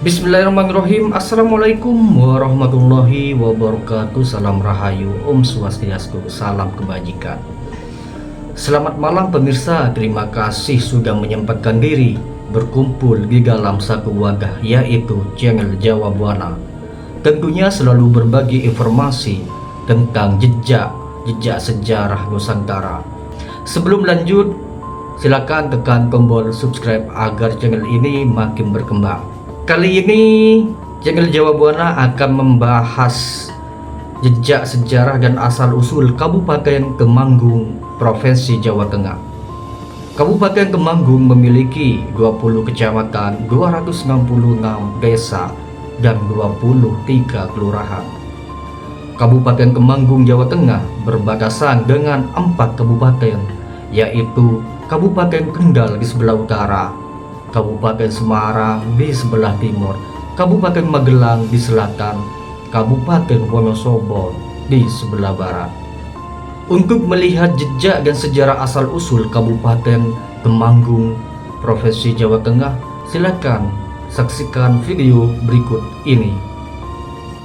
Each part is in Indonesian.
Bismillahirrahmanirrahim. Assalamualaikum warahmatullahi wabarakatuh. Salam rahayu, Om Swastiastu, salam kebajikan. Selamat malam pemirsa, terima kasih sudah menyempatkan diri berkumpul di dalam satu wadah, yaitu channel Jawa Buana. Tentunya selalu berbagi informasi tentang jejak sejarah Nusantara. Sebelum lanjut, silakan tekan tombol subscribe agar channel ini makin berkembang. Kali ini channel Jawa Buana akan membahas jejak sejarah dan asal-usul Kabupaten Temanggung, Provinsi Jawa Tengah. Kabupaten Temanggung memiliki 20 kecamatan, 266 desa, dan 23 kelurahan. Kabupaten Temanggung, Jawa Tengah berbatasan dengan 4 kabupaten, yaitu Kabupaten Kendal di sebelah utara, Kabupaten Semarang di sebelah timur, Kabupaten Magelang di selatan, Kabupaten Wonosobo di sebelah barat. Untuk melihat jejak dan sejarah asal-usul Kabupaten Temanggung, Provinsi Jawa Tengah, silakan saksikan video berikut ini.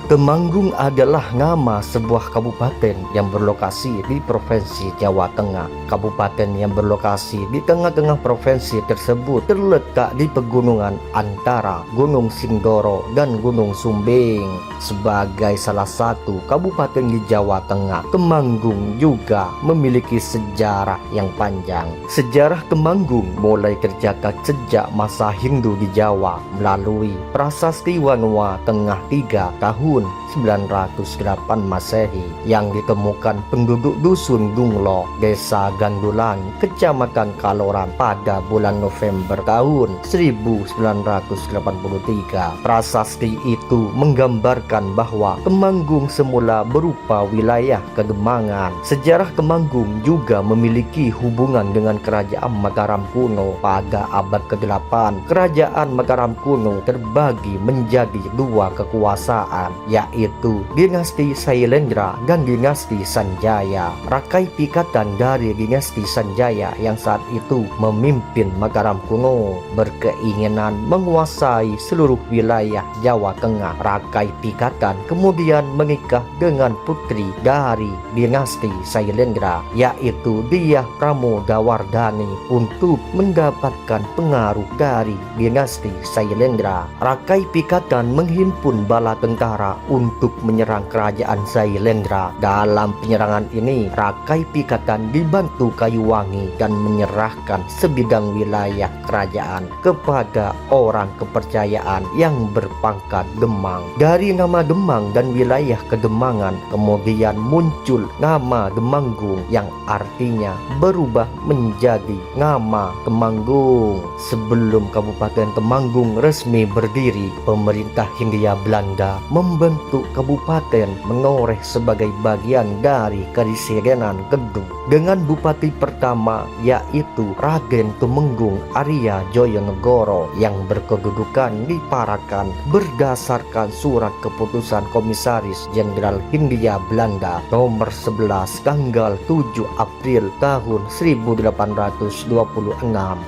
Temanggung adalah nama sebuah kabupaten yang berlokasi di Provinsi Jawa Tengah. Kabupaten yang berlokasi di tengah-tengah provinsi tersebut terletak di pegunungan antara Gunung Sindoro dan Gunung Sumbing. Sebagai salah satu kabupaten di Jawa Tengah, Temanggung juga memiliki sejarah yang panjang. Sejarah Temanggung mulai tercatat sejak masa Hindu di Jawa melalui Prasasti Wanua Tengah 3 tahun 908 Masehi yang ditemukan penduduk dusun Dunglo, Desa Gandulan, Kecamatan Kaloran pada bulan November tahun 1983. Prasasti itu menggambarkan bahwa Temanggung semula berupa wilayah Kedemangan. Sejarah Temanggung juga memiliki hubungan dengan Kerajaan Mataram kuno. Pada abad ke-8, Kerajaan Mataram kuno terbagi menjadi 2 kekuasaan, yaitu dinasti Sailendra dan dinasti Sanjaya. Rakai pikatan dari dinasti Sanjaya yang saat itu memimpin Mataram kuno berkeinginan menguasai seluruh wilayah Jawa Tengah. Rakai pikatan kemudian menikah dengan putri dari dinasti Sailendra, yaitu Dyah Pramodawardhani, untuk mendapatkan pengaruh dari dinasti Sailendra. Rakai pikatan menghimpun bala tentara untuk menyerang kerajaan Sailendra. Dalam penyerangan ini, Rakai pikatan dibantu Kayuwangi dan menyerahkan sebidang wilayah kerajaan kepada orang kepercayaan yang berpangkat Demang. Dari nama Demang dan wilayah Kedemangan kemudian muncul nama Temanggung yang artinya berubah menjadi nama Temanggung. Sebelum Kabupaten Temanggung resmi berdiri, pemerintah Hindia Belanda membentuk Kabupaten Menoreh sebagai bagian dari Kepresidenan Kedung dengan bupati pertama yaitu Raden Tumenggung Arya Joyonegoro yang berkedudukan di Parakan berdasarkan surat keputusan Komisaris Jenderal Hindia Belanda nomor 11 tanggal 7 April tahun 1826.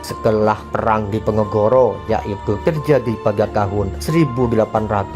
Setelah perang di Penogoro, yaitu terjadi pada tahun 1825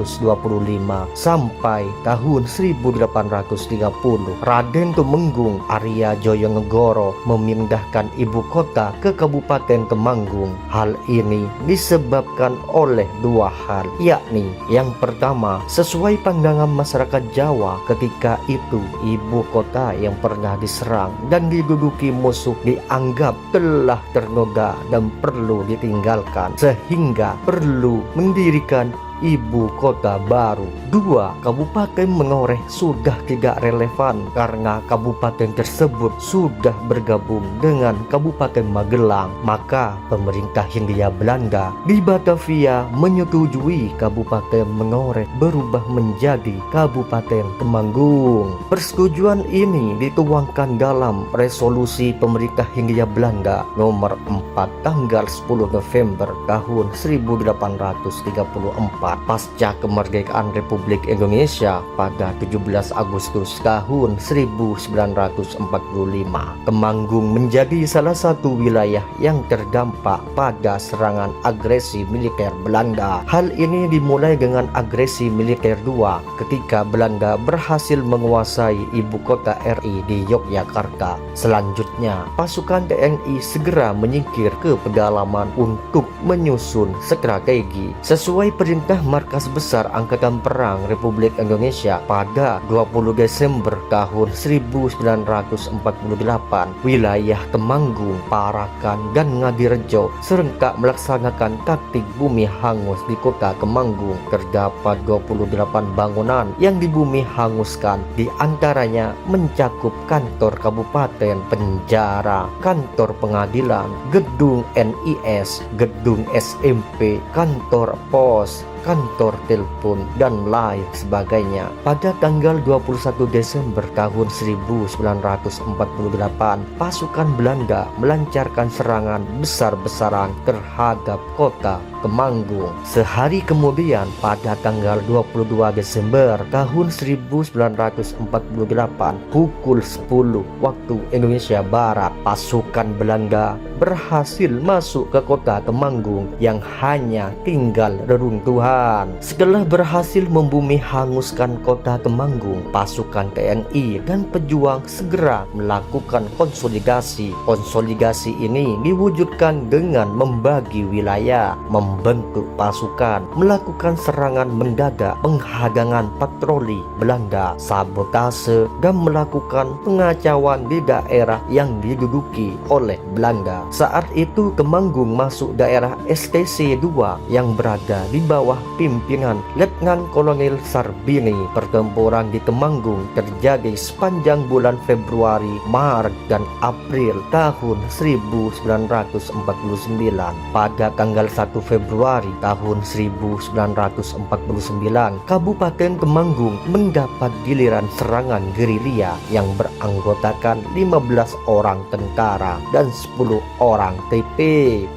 sampai tahun 1830, Raden Tumenggung Arya Joyonegoro memindahkan ibu kota ke Kabupaten Temanggung. Hal ini disebabkan oleh 2 hal, yakni yang pertama, sesuai pandangan masyarakat Jawa ketika itu, ibu kota yang pernah diserang dan diduduki musuh dianggap telah ternoda dan perlu ditinggalkan, sehingga perlu mendirikan ibu kota baru. 2. Kabupaten Menoreh sudah tidak relevan karena kabupaten tersebut sudah bergabung dengan Kabupaten Magelang. Maka pemerintah Hindia Belanda di Batavia menyetujui Kabupaten Menoreh berubah menjadi Kabupaten Temanggung. Persetujuan ini dituangkan dalam resolusi pemerintah Hindia Belanda nomor 4 tanggal 10 November tahun 1834. pasca kemerdekaan Republik Indonesia pada 17 Agustus tahun 1945. Temanggung menjadi salah satu wilayah yang terdampak pada serangan agresi militer Belanda. Hal ini dimulai dengan agresi militer II ketika Belanda berhasil menguasai ibu kota RI di Yogyakarta. Selanjutnya, pasukan TNI segera menyingkir ke pedalaman untuk menyusun strategi sesuai perintah Markas Besar Angkatan Perang Republik Indonesia pada 20 Desember tahun 1948. Wilayah Temanggung, Parakan, dan Ngadirejo serentak melaksanakan taktik bumi hangus di kota Temanggung. Terdapat 28 bangunan yang dibumi hanguskan, di antaranya mencakup kantor kabupaten, penjara, kantor pengadilan, gedung NIS, gedung SMP, kantor pos, kantor telepon, dan lain sebagainya. Pada tanggal 21 Desember tahun 1948, pasukan Belanda melancarkan serangan besar-besaran terhadap kota Temanggung. Sehari kemudian, pada tanggal 22 Desember tahun 1948, pukul 10 waktu Indonesia Barat, pasukan Belanda berhasil masuk ke kota Temanggung yang hanya tinggal reruntuhan. Setelah berhasil membumi hanguskan kota Temanggung, pasukan TNI dan pejuang segera melakukan konsolidasi. Konsolidasi ini diwujudkan dengan membagi wilayah, membentuk pasukan, melakukan serangan mendadak, penghadangan patroli Belanda, sabotase, dan melakukan pengacauan di daerah yang diduduki oleh Belanda. Saat itu Temanggung masuk daerah STC 2 yang berada di bawah pimpinan Letnan Kolonel Sarbini. Pertempuran di Temanggung terjadi sepanjang bulan Februari, Maret, dan April tahun 1949. Pada tanggal 1 Februari tahun 1949, Kabupaten Temanggung mendapat giliran serangan gerilya yang beranggotakan 15 orang tentara dan 10 orang TP.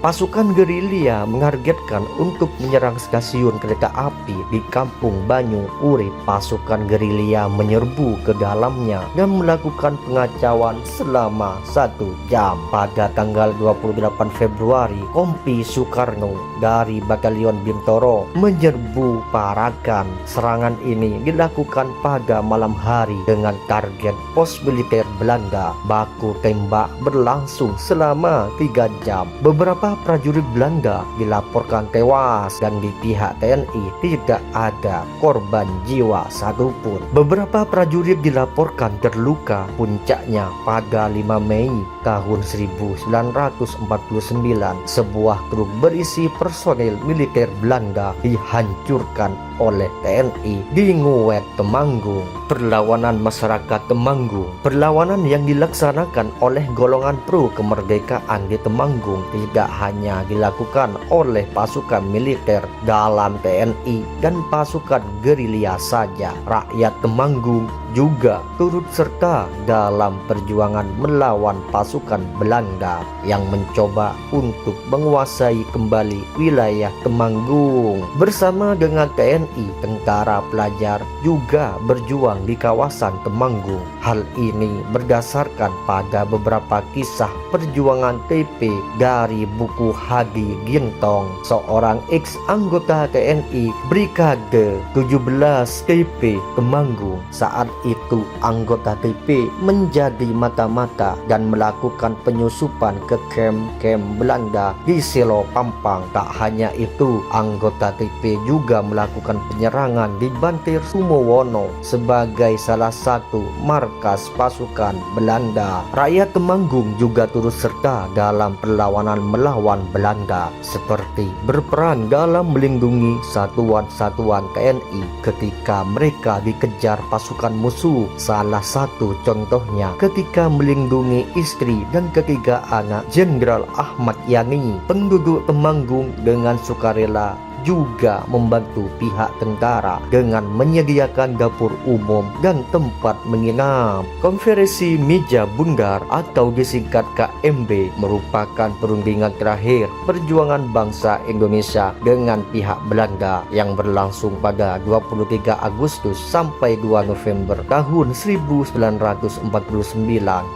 Pasukan gerilya menargetkan untuk menyerang stasiun kereta api di Kampung Banyu Urip. Pasukan gerilya menyerbu ke dalamnya dan melakukan pengacauan selama 1 jam. Pada tanggal 28 Februari, Kompi Soekarno dari Batalion Bintoro menyerbu Parakan. Serangan ini dilakukan pada malam hari dengan target pos militer Belanda. Baku tembak berlangsung selama 3 jam. Beberapa prajurit Belanda dilaporkan tewas dan di pihak TNI tidak ada korban jiwa satupun. Beberapa prajurit dilaporkan terluka. Puncaknya pada 5 Mei tahun 1949, sebuah truk berisi personel militer Belanda dihancurkan oleh TNI di Nguwet, Temanggung. Perlawanan masyarakat Temanggung. Perlawanan yang dilaksanakan oleh golongan pro kemerdekaan di Temanggung tidak hanya dilakukan oleh pasukan militer dalam TNI dan pasukan gerilya saja. Rakyat Temanggung juga turut serta dalam perjuangan melawan pasukan Belanda yang mencoba untuk menguasai kembali wilayah Temanggung. Bersama dengan TNI, tentara pelajar juga berjuang di kawasan Temanggung. Hal ini berdasarkan pada beberapa kisah perjuangan TP dari buku Hadi Gintong, seorang ex-anggota TNI Brigade 17 TP Temanggung. Saat itu anggota TP menjadi mata-mata dan melakukan penyusupan ke kamp-kamp Belanda di Selo Pampang. Tak hanya itu, anggota TP juga melakukan penyerangan di Bantir Sumowono sebagai salah satu markas pasukan Belanda. Rakyat Temanggung juga turut serta dalam perlawanan melawan Belanda, seperti berperan dalam melindungi satuan-satuan TNI ketika mereka dikejar pasukan musuh. Salah satu contohnya ketika melindungi istri dan ketiga anak Jenderal Ahmad Yani. Penduduk Temanggung dengan sukarela juga membantu pihak tentara dengan menyediakan dapur umum dan tempat menginap. Konferensi Meja Bundar atau disingkat KMB merupakan perundingan terakhir perjuangan bangsa Indonesia dengan pihak Belanda yang berlangsung pada 23 Agustus sampai 2 November tahun 1949.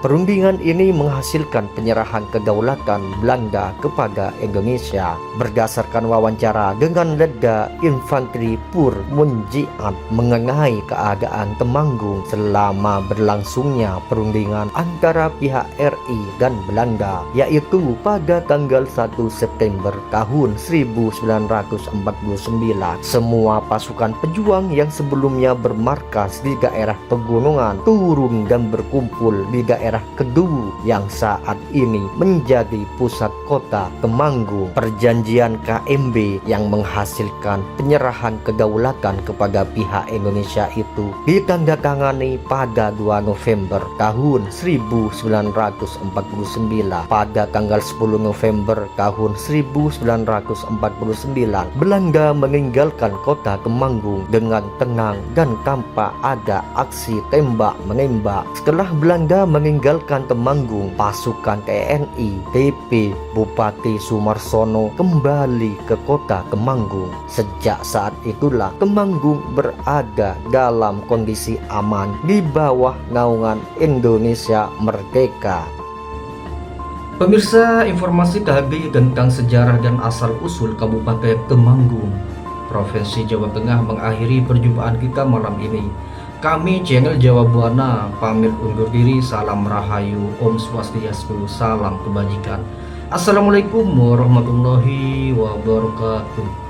Perundingan ini menghasilkan penyerahan kedaulatan Belanda kepada Indonesia. Berdasarkan wawancara dengan Letda Infantri Pur Munjiat mengenai keadaan Temanggung selama berlangsungnya perundingan antara pihak RI dan Belanda, yaitu pada tanggal 1 September tahun 1949, semua pasukan pejuang yang sebelumnya bermarkas di daerah pegunungan turun dan berkumpul di daerah Kedu yang saat ini menjadi pusat kota Temanggung. Perjanjian KMB yang menghasilkan penyerahan kedaulatan kepada pihak Indonesia itu ditandatangani pada 2 November tahun 1949. Pada tanggal 10 November tahun 1949, Belanda meninggalkan kota Temanggung dengan tenang dan tanpa ada aksi tembak-menembak. Setelah Belanda meninggalkan Temanggung, pasukan TNI TP Bupati Sumarsono kembali ke kota Temanggung. Sejak saat itulah Temanggung berada dalam kondisi aman di bawah naungan Indonesia Merdeka. Pemirsa, informasi tadi tentang sejarah dan asal-usul Kabupaten Temanggung, Provinsi Jawa Tengah mengakhiri perjumpaan kita malam ini. Kami channel Jawa Buana pamit undur diri. Salam Rahayu, Om Swastiastu, salam kebajikan. Assalamualaikum warahmatullahi wabarakatuh.